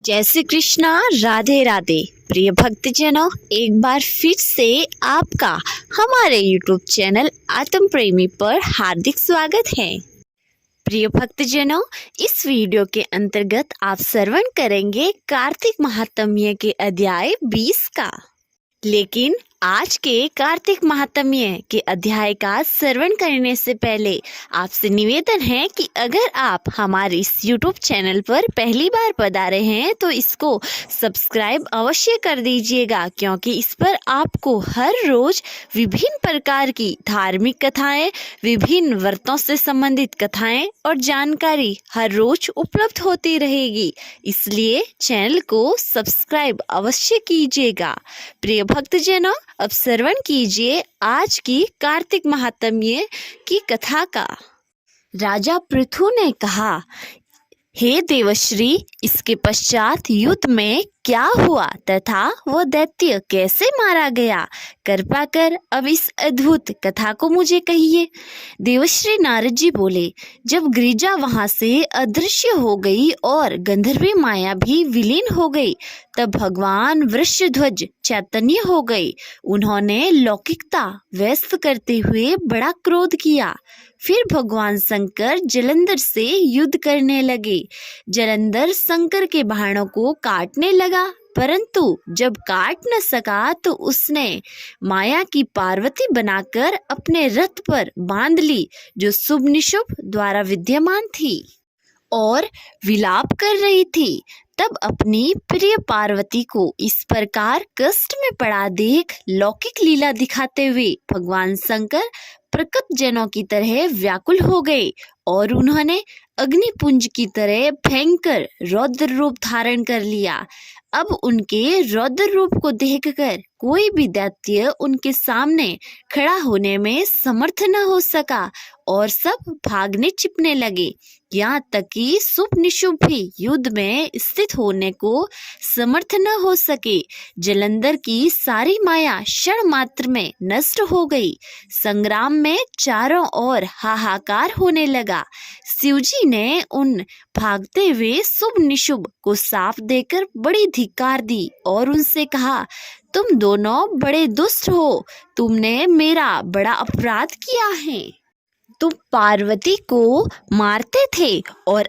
जय श्री कृष्णा। राधे राधे। प्रिय भक्तजनों, एक बार फिर से आपका हमारे YouTube चैनल आत्म प्रेमी पर हार्दिक स्वागत है। प्रिय भक्तजनों, इस वीडियो के अंतर्गत आप श्रवण करेंगे कार्तिक महात्म्य के अध्याय 20 का। लेकिन आज के कार्तिक महात्म्य के अध्याय का श्रवण करने से पहले आपसे निवेदन है कि अगर आप हमारे इस YouTube चैनल पर पहली बार पधारे हैं तो इसको सब्सक्राइब अवश्य कर दीजिएगा, क्योंकि इस पर आपको हर रोज विभिन्न प्रकार की धार्मिक कथाएं, विभिन्न व्रतों से संबंधित कथाएं और जानकारी हर रोज उपलब्ध होती रहेगी। इसलिए चैनल को सब्सक्राइब अवश्य कीजिएगा। प्रिय भक्तजनों, अब श्रवण कीजिए आज की कार्तिक महात्म्य की कथा का। राजा पृथु ने कहा, हे देवश्री, इसके पश्चात युद्ध में क्या हुआ तथा वह दैत्य कैसे मारा गया? कृपा कर अब इस अद्भुत कथा को मुझे कहिए। देवश्री नारद जी बोले, जब गिरिजा वहां से अदृश्य हो गई और गंधर्वी माया भी विलीन हो गई, तब भगवान वृषध्वज चैतन्य हो गए। उन्होंने लौकिकता व्यस्त करते हुए बड़ा क्रोध किया। फिर भगवान शंकर जलंधर से युद्ध करने लगे। जलंधर शंकर के बाणों को काटने लगा, परंतु जब काट न सका तो उसने माया की पार्वती बनाकर अपने रथ पर बांध ली, जो शुभ निशुभ द्वारा विद्यमान थी और विलाप कर रही थी। तब अपनी प्रिय पार्वती को इस प्रकार कष्ट में पड़ा देख लौकिक लीला दिखाते हुए भगवान शंकर प्रकट जनों की तरह व्याकुल हो गए और उन्होंने अग्निपुंज की तरह भयंकर रौद्र रूप धारण कर लिया। अब उनके रौद्र रूप को देखकर कोई भी दैत्य उनके सामने खड़ा होने में समर्थ न हो सका और सब भागने छिपने लगे। यहाँ तक कि शुभ निशुभ भी युद्ध में स्थित होने को समर्थ न हो सके। जलंधर की सारी माया क्षण मात्र में नष्ट हो गई। संग्राम में चारों ओर हाहाकार होने लगा। शिवजी ने उन भागते हुए शुभ निशुभ को साफ देकर बड़ी धिक्कार दी और उनसे कहा, तुम दोनों बड़े दुष्ट हो। तुमने मेरा बड़ा अपराध किया है। तुम पार्वती को मारते थे और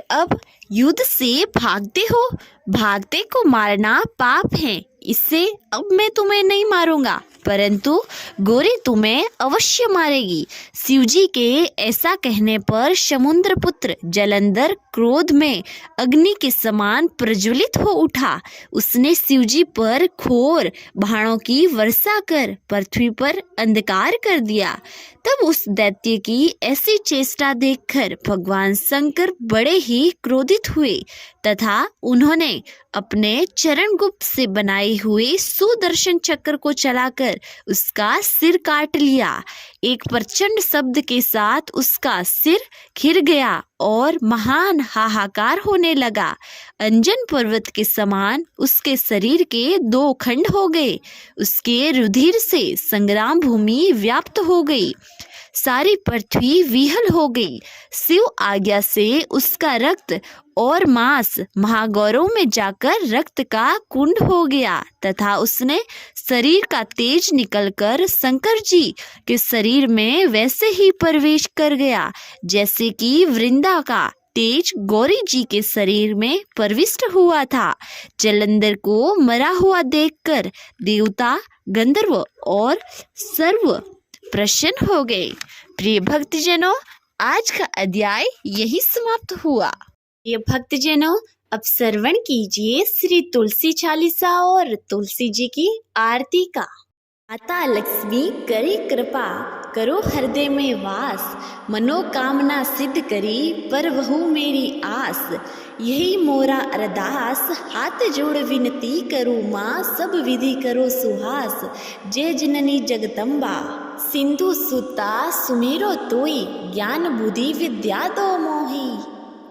अब युद्ध से भागते हो। भागते को मारना पाप है। इससे अब मैं तुम्हें नहीं मारूंगा, परंतु गौरी तुम्हें अवश्य मारेगी। शिवजी के ऐसा कहने पर समुद्र पुत्र जलंधर क्रोध में अग्नि के समान प्रज्वलित हो उठा। उसने शिवजी पर घोर बाणों की वर्षा कर पृथ्वी पर अंधकार कर दिया। तब उस दैत्य की ऐसी चेष्टा देखकर भगवान शंकर बड़े ही क्रोधित हुए तथा उन्होंने अपने चरण गुप्त से बनाए हुए सुदर्शन चक्र को चलाकर उसका सिर काट लिया। एक प्रचंड शब्द के साथ उसका सिर घिर गया और महान हाहाकार होने लगा। अंजन पर्वत के समान उसके शरीर के दो खंड हो गए। उसके रुधिर से संग्राम भूमि व्याप्त हो गई। सारी पृथ्वी विहल हो गई। शिव आज्ञा से उसका रक्त और मांस महागौरव में जाकर रक्त का कुंड हो गया तथा उसने शरीर का तेज निकलकर शंकर जी के शरीर में वैसे ही प्रवेश कर गया जैसे कि वृंदा का तेज गौरी जी के शरीर में प्रविष्ट हुआ था। जलंधर को मरा हुआ देखकर देवता, गंधर्व और सर्व प्रसन्न हो गए। प्रिय भक्तजनों, आज का अध्याय यही समाप्त हुआ। प्रिय भक्तजनों, अब श्रवण कीजिए श्री तुलसी चालीसा और तुलसी जी की आरती का। माता लक्ष्मी करे कृपा, करो हृदय में वास, मनोकामना सिद्ध करी पर वहु मेरी आस। यही मोरा अरदास, हाथ जोड़ विनती करो माँ, सब विधि करो सुहास। जय जननी जगदम्बा, सिंधु सुता सुमेरो तोई, ज्ञान बुद्धि विद्या दो मोही।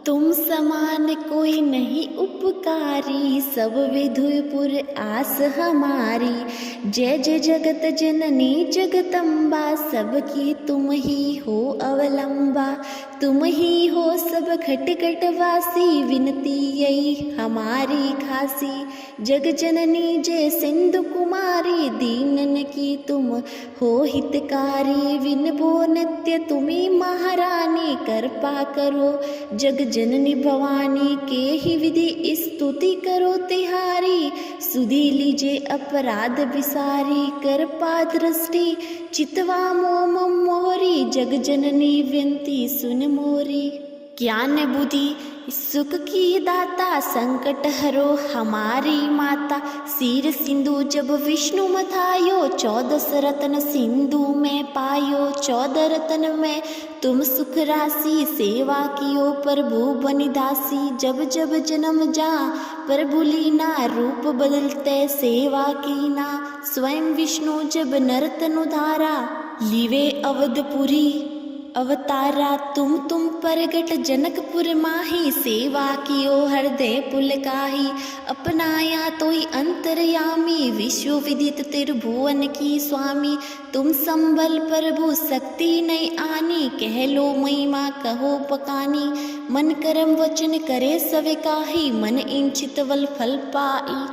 तुम समान कोई नहीं उपकारी, सब विधुपुर आस हमारी। जय जय जगत जननी जगदम्बा, सबकी तुम ही हो अवलंबा। तुम ही हो सब घट घट वासी, विनती यही हमारी खासी। जग जननी जय सिंधु कुमारी, दीनन की तुम हो हितकारी। विनबो नित्य तुम्ही महारानी, कृपा करो जग जननी भवानी। के ही विधि स्तुति करो तिहारी, सुधी लीजे अपराध विसारी। कृपा दृष्टि चितवा मोम मोरी, जग जननी विनती सुन मोरी। ज्ञान बुद्धि सुख की दाता, संकट हरो हमारी माता। सिर सिंधु जब विष्णु मथायो, 14 रत्न सिंधु में पायो। 14 रत्न में तुम सुख राशि, सेवा कियो प्रभु बनिदासी। जब जब जन्म जा प्रभु लीना, रूप बदलते सेवा कीना। स्वयं विष्णु जब नर्तन उधारा, लीवे अवधपुरी अवतारा। तुम परगट जनकपुर माही, सेवा कियो हृदय पुलकाही। अपनाया तोई अंतर्यामी, विश्व विदित त्रिभुवन की स्वामी। तुम संबल प्रभु शक्ति नहीं आनी, कह लो महिमा कहो पकानी। मन कर्म वचन करे सवे काही, मन इंचित वल फल पाई।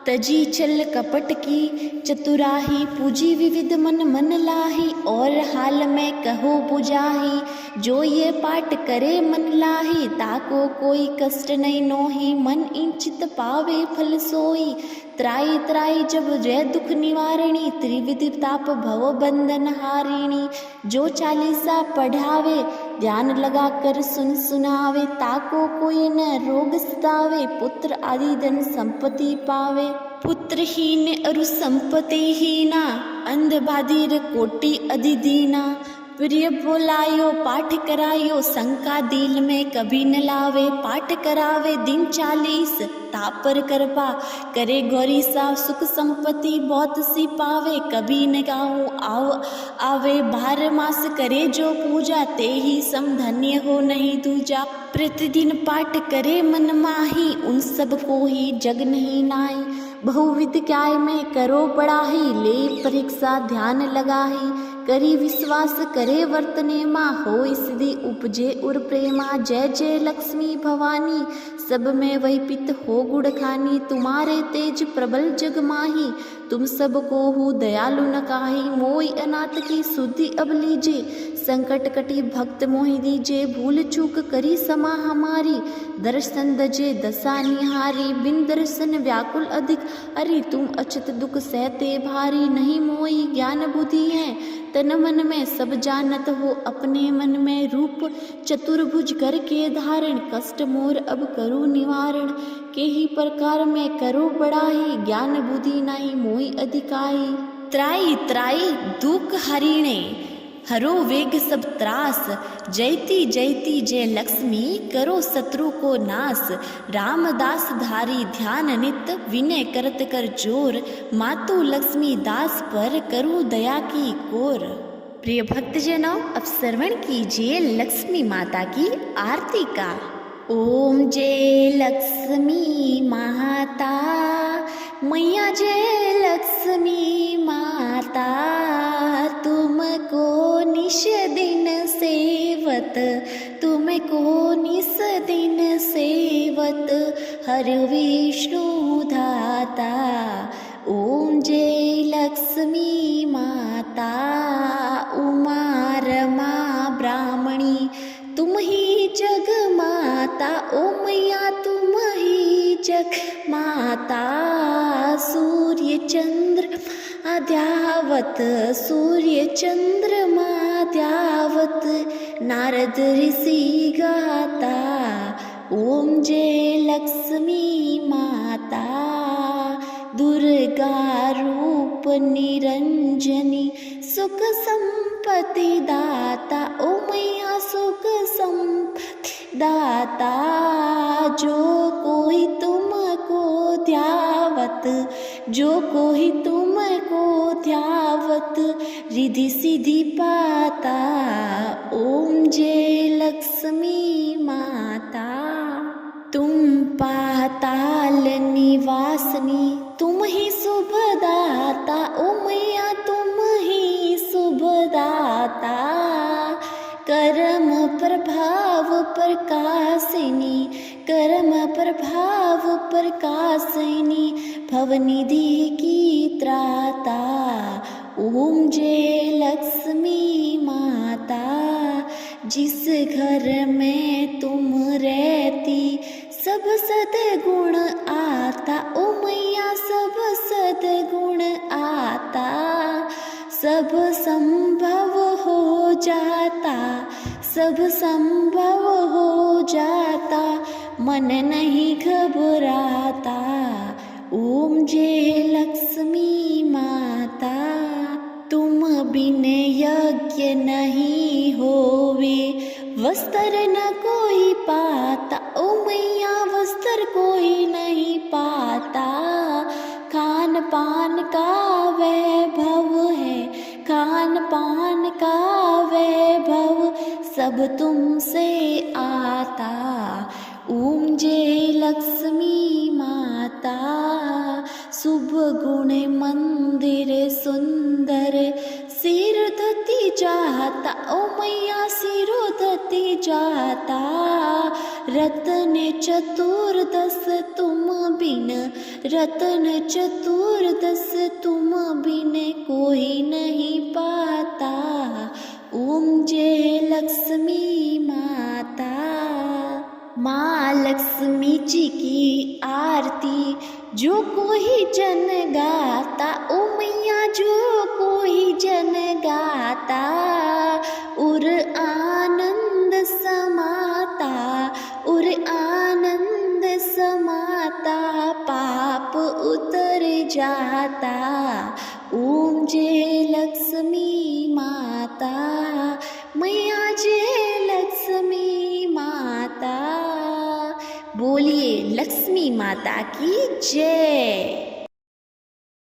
तजी चल कपट की चतुराही, पूजी विविध मन मन लाही। और हाल में कहो बुझाही, जो ये पाठ करे मन लाही। ताको कोई कष्ट नहीं नोही, मन इंचित पावे फल सोई। त्राई त्राई जब जय दुख निवारणी, त्रिविध ताप भव बंधन हारिणी। जो चालीसा पढ़ावे ध्यान लगा कर सुनावे। ताको कोई न रोग सतावे, पुत्र आदि धन संपत्ति पावे। पुत्रहीन अरु संपत्ति हीना, अंध बाधिर कोटि अधिदीना। प्रिय बोलायो पाठ करायो, शंका दिल में कभी न लावे। पाठ करावे दिन 40, तापर कृपा करे गौरी सा। सुख संपत्ति बहुत सी पावे, कभी न गाऊं आओ आवे। 12 मास करे जो पूजा, ते ही सम धन्य हो नहीं दूजा। प्रतिदिन पाठ करे मन माही, उन सब को ही जग नहीं नाई। बहुविध काय में करो पढ़ाही, ले परीक्षा ध्यान लगाही। करी विश्वास करे वर्तने माँ, हो सिद्धि उपजे उर प्रेमा। जय जय लक्ष्मी भवानी, सब में वही पित हो गुड़ खानी। तुम्हारे तेज प्रबल जग माही, तुम सबको हो दयालु न काही। मोई अनाथ की सुधि अब लीजे, संकट कटी भक्त मोहि दीजे। भूल चूक करी समा हमारी, दर्शन दजे दशा निहारी। बिन दर्शन व्याकुल अधिक, अरे तुम अचत दुख सहते भारी। नहीं मोई ज्ञान बुद्धि है तन मन में, सब जानत हो अपने मन में। रूप चतुर्भुज करके धारण, कष्ट मोर अब करो निवारण। के ही प्रकार में करो बड़ाई, ज्ञान बुद्धि नहीं मोई अधिकाई। त्राई त्राई दुख हरिणे, हरो वेग सब त्रास। जयती जयती जय लक्ष्मी, करो शत्रु को नाश। रामदास धारी ध्यान नित, विनय करत कर जोर। मातु लक्ष्मी दास पर, करूँ दया की कोर। प्रिय भक्तजनों, अब श्रवण कीजिए लक्ष्मी माता की आरती का। ओम जय लक्ष्मी माता, मैया जय लक्ष्मी माता। तुमको निश दिन सेवत, तुमको निस दिन सेवत, हर विष्णु धाता। ओम जय लक्ष्मी माता, उमा रमा ब्राह्मणी, तुम ही जग माता। ओ मैया तुम ही जग माता। सूर्य चंद्र ध्यावत, सूर्य चंद्रमा ध्यावत, नारद ऋषि गाता। ओम जय लक्ष्मी माता, दुर्गा रूप निरंजनी, सुख संपत्ति दाता। ओ मैया सुख संपत्ति दाता। जो कोई तुमको ध्यावत, जो कोई तुमको ध्यावत, रिधि सिद्धि पाता। ओम जय लक्ष्मी माता। माता। तुम पाताल निवासनी, तुम ही शुभदाता, ओ मैया तुम ही शुभदाता। कर्म प्रभाव प्रकाशिनी, कर्म प्रभाव प्रकाशिनी, भवनिधि की त्राता, ओम जय लक्ष्मी माता। जिस घर में तुम रहती सब सद्गुण आता, ओ मैया सब सद्गुण आता। सब संभव हो जाता, सब संभव हो जाता, मन नहीं घबराता, ओम जय लक्ष्मी माता। तुम बिन यज्ञ नहीं होवे, वस्त्र न कोई पाता, ओ मैया वस्त्र कोई नहीं पाता। खान पान का वैभव है, खान पान का वैभव सब तुमसे आता, ओम जय लक्ष्मी माता। शुभ गुण मंदिर सुंदर सिरधती जाता, ओ मैया सिरधती जाता। रत्न चतुर्दश तुम बिन, रत्न चतुर्दश तुम बिन कोई नहीं पाता, ओम जय लक्ष्मी माता। माँ लक्ष्मी जी की आरती जो कोई जन गाता, ओ मैया जो कोई जन गाता, उर आनंद समाता, उर आनंद समाता, पाप उतर जाता, ओम जय लक्ष्मी माता। मैया जय लक्ष्मी माता। बोलिए लक्ष्मी माता की जय।